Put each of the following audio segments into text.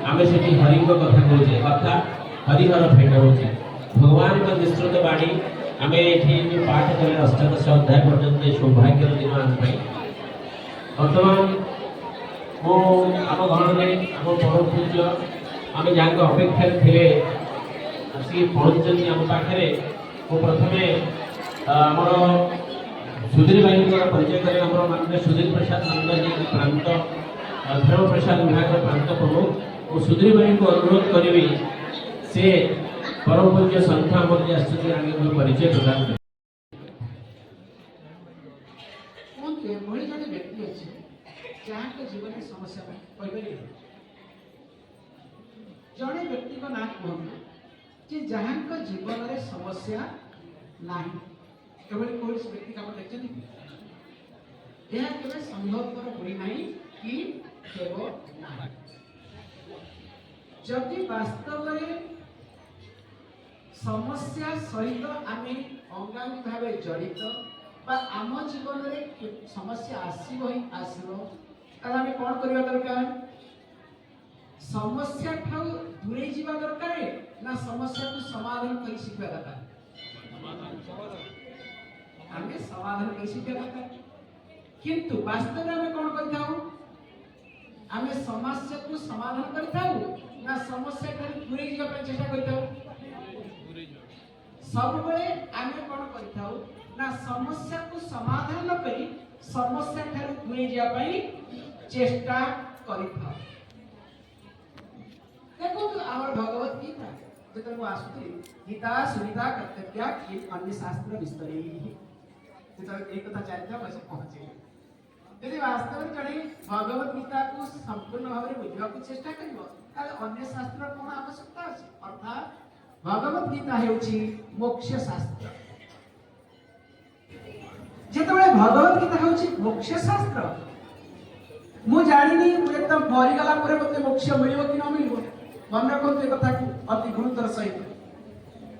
आम से हरि कथा कहे अर्थात हरिहर भेट हो भगवान का निश्चित बाणी आम ये पाठ कले अष्टादश अध्याय पर्यंत सौभाग्य दिन आम बर्तमान मो आम घर में आम परम पूज्य आम जहाँ अपेक्षा थे आसिक पहुँचती आम पाखे मो प्रथम आमर सुधीर भाई परिचय करें आम माननीय सुधीर प्रसाद नंदा जी प्रांत धर्म प्रसाद विभाग प्रांत प्रमुख और सुधीर भाई को अनुरोध करी से परम पूज्य संत आमर आश्चर्य आगे परिचय प्रदान कर जीवन समस्या जड़े व्यक्ति को ना कहते जहाँ जीवन में समस्या नहीं कौन व्यक्ति का देखते यह केवल संभवपर हुई ना कि जदि वास्तव में समस्या सहित आम अंगांगी भाव जड़ित आम जीवन में समस्या आसब ही आसब आम कौन करवा दरकार समस्या ठाऊ दूरे जावा दरकार ना समस्या को समाधान कर शिखा दरकार आम समाधान कर शिखा दरकार किंतु वास्तव में आम कौन कर आम समस्या को समाधान कर ना समस्या ठाऊ दूरे जावा चेष्टा कर सब बड़े आम कौन कर ना समस्या को समाधान न करी समस्या ठारू दूरे जावाई चेष्टा कर देखो आमर भगवत गीता जो मुझे आसुली गीता सुविधा कर्तव्या अन्य शास्त्र विस्तरी जो एक कथा चलता बस पहुंचे यदि वास्तव में जड़े भगवत गीता को संपूर्ण भाव में बुझा चेष्टा कर अन्य शास्त्र कौन आवश्यकता अच्छे अर्थात भगवत गीता है मोक्ष शास्त्र जिते भगवत गीता है मोक्ष शास्त्र मु जानी तो मरीगला मत मोक्ष मिल कि न मिल मन रखु ए कथा को अति गुरुतर सहित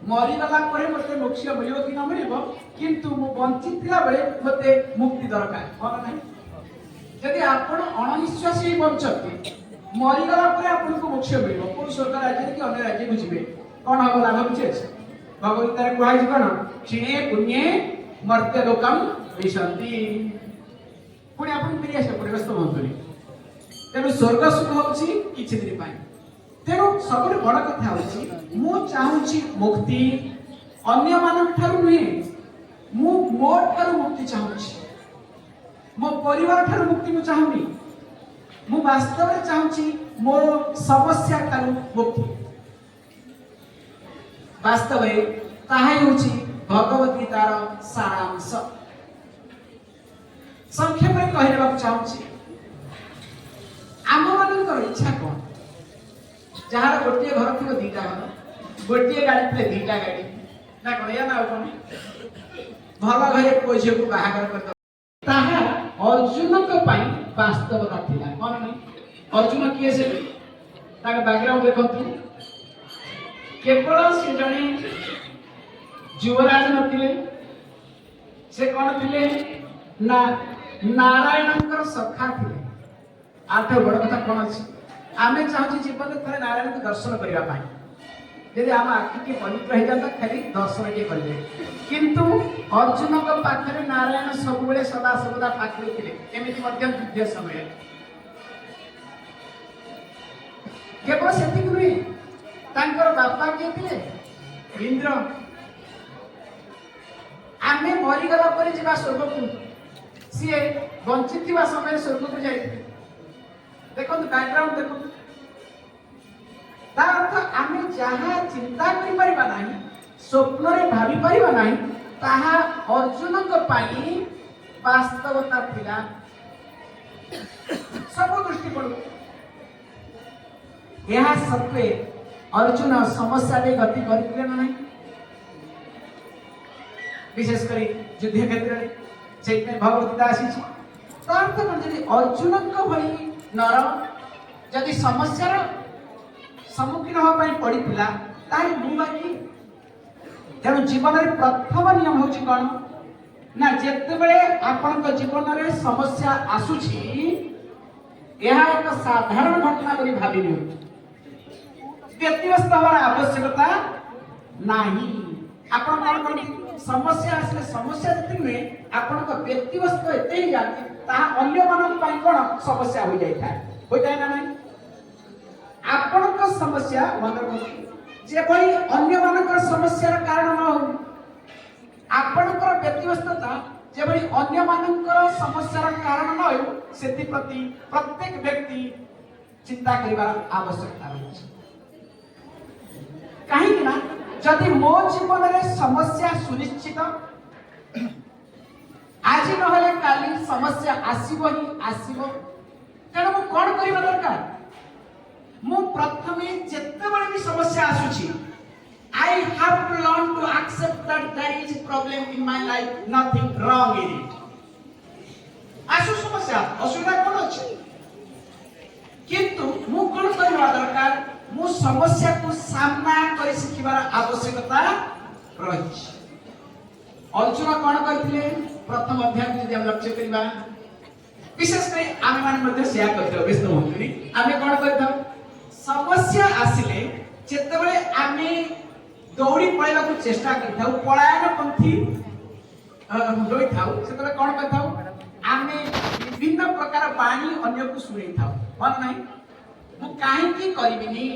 मरीगला मत मोक्ष मिल कि न मिल किंतु मु बंचित बेले मत मुक्ति दरकार मन ना जदि आपण अणविश्वासी बंचते मरीगला आपको मोक्ष मिल कौन स्वर्ग राज्य कि अन्य राज्य को जी कौन हम लाभ किसी अच्छे भगवत कहुई कौन क्षीणे पुण्ये मर्त्य लोकम विशंति पुणी आप फेरी आस व्यस्त हमें तेणु स्वर्ग सुख होची किछि दिन तेणु सब बड़ कथा हूँ चाहूँगी मुक्ति अन्य मान ठारू नुहे मु मो ठारू मुक्ति चाहूँगी मो परिवार ठारू मुक्ति मु चाहूनी मु वास्तव में चाहूँगी मो समस्या ठारू मुक्ति वास्तव भगवत गीतार सारांश संक्षेप में कहने चाहूँगी आम मान इच्छा कौन जार गोटे घर थी दीटा घर गोटे गाड़ी थे दीटा गाड़ी ना कौन या ना कौन भल घरे पुओ झील को बाहर कर अर्जुन वास्तवता था कौन नहीं अर्जुन किए से बैकग्राउंड देखु केवल से जड़े युवराज नथिले से कौन थे ना नारायण सखा थे आठ बड़ कथा कौन अच्छी आम चाहूँ जीवन में थे नारायण को दर्शन करने यदि आम आखि के पवित्र हो जाता खाली दर्शन टे करेंगे किंतु अर्जुन पाखे नारायण सब सदा सर्वदा पाखे थे एमती युद्ध समय केवल से नुहे बापा किए थे इंद्र आम मरीगला स्वर्ग को सी बंची समय स्वर्ग को जाते देखो बैकग्राउंड देखो अर्थ आम जहाँ चिंता कर स्वप्न भावी पार ना ताहा अर्जुन वास्तवता थिला सब दृष्टि पड़ू यह सत्वे अर्जुन समस्या दे गति करते ना विशेषकर युद्ध क्षेत्र में भगवत गीता आसी अर्थ जब अर्जुन भली नर जदि समस्यार सम्मुखीन होगापी पड़ता मुझे तेणु जीवन में प्रथम नियम हूँ कौन ना जिते आपण जीवन में समस्या आसूची यह एक साधारण घटना करी भावी व्यतिव्यस्त हमार आवश्यकता नहीं। आपण कौन करती समस्या आसले समस्या जति नुहे आपण को व्यतिव्यस्त एते ही जाती ता अन्य मानन पई कोन समस्या हो जाय ना नहीं। आपण को समस्या मन जे भई अन्य मानकर समस्यार कारण न हो आपण को व्यतिव्यस्तता जे भई अन्य मानकर समस्यार कारण न हो सेति प्रति प्रत्येक व्यक्ति चिंता करिबार आवश्यकता रहछि। कहीं ना जदि मो जीवन में समस्या सुनिश्चित आज नहले काली समस्या आसीबो ही आसीबो तेणु मु कोन करिबा दरकार मु प्रथमे जेते बळे भी समस्या आसुची I have to learn to accept that there is a problem in my life, nothing wrong in it. आसु समस्या असुविधा कोन अछि किंतु मु कोन करिबा दरकार मु समस्या को सामना करि सिखिबार आवश्यकता रही। अर्जुन कोन करथिले प्रथम अध्याय यदि हम लक्ष्य करिबा विशेष करे आमे माने मध्ये शेयर करथौ व्यस्त होतुनी आमे कोन करथौ समस्या आसिले जेतेबेले आमे दौड़ी पळेला को चेष्टा करथौ पलायन पंथी होई थाउ सेतेबेले कोन करथौ आमे विभिन्न प्रकार बाणी अन्य को सुनै थाउ मन नाही मु काहे की करिबिनी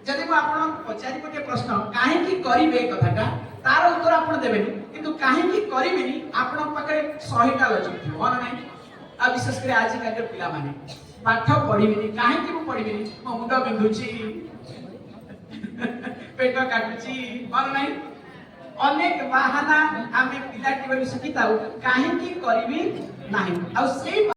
जदि मु आपण पचारि गोटे प्रश्न काहे की करिबे कथाटा तार उत्तर आपण देबेनी किंतु काहे की करिबिनी आपण पाखरे 100 टा लजिक थियो मन नाही आ विशेष करे आज का पिला माने पाठ पढिबिनी काहे की मु पढिबिनी मो मुंड बिंधुची पेट काटुची मन नाही अनेक बहाना आमे पिला टिबे शिखिताउ काहे की करिबी नाही आ सेही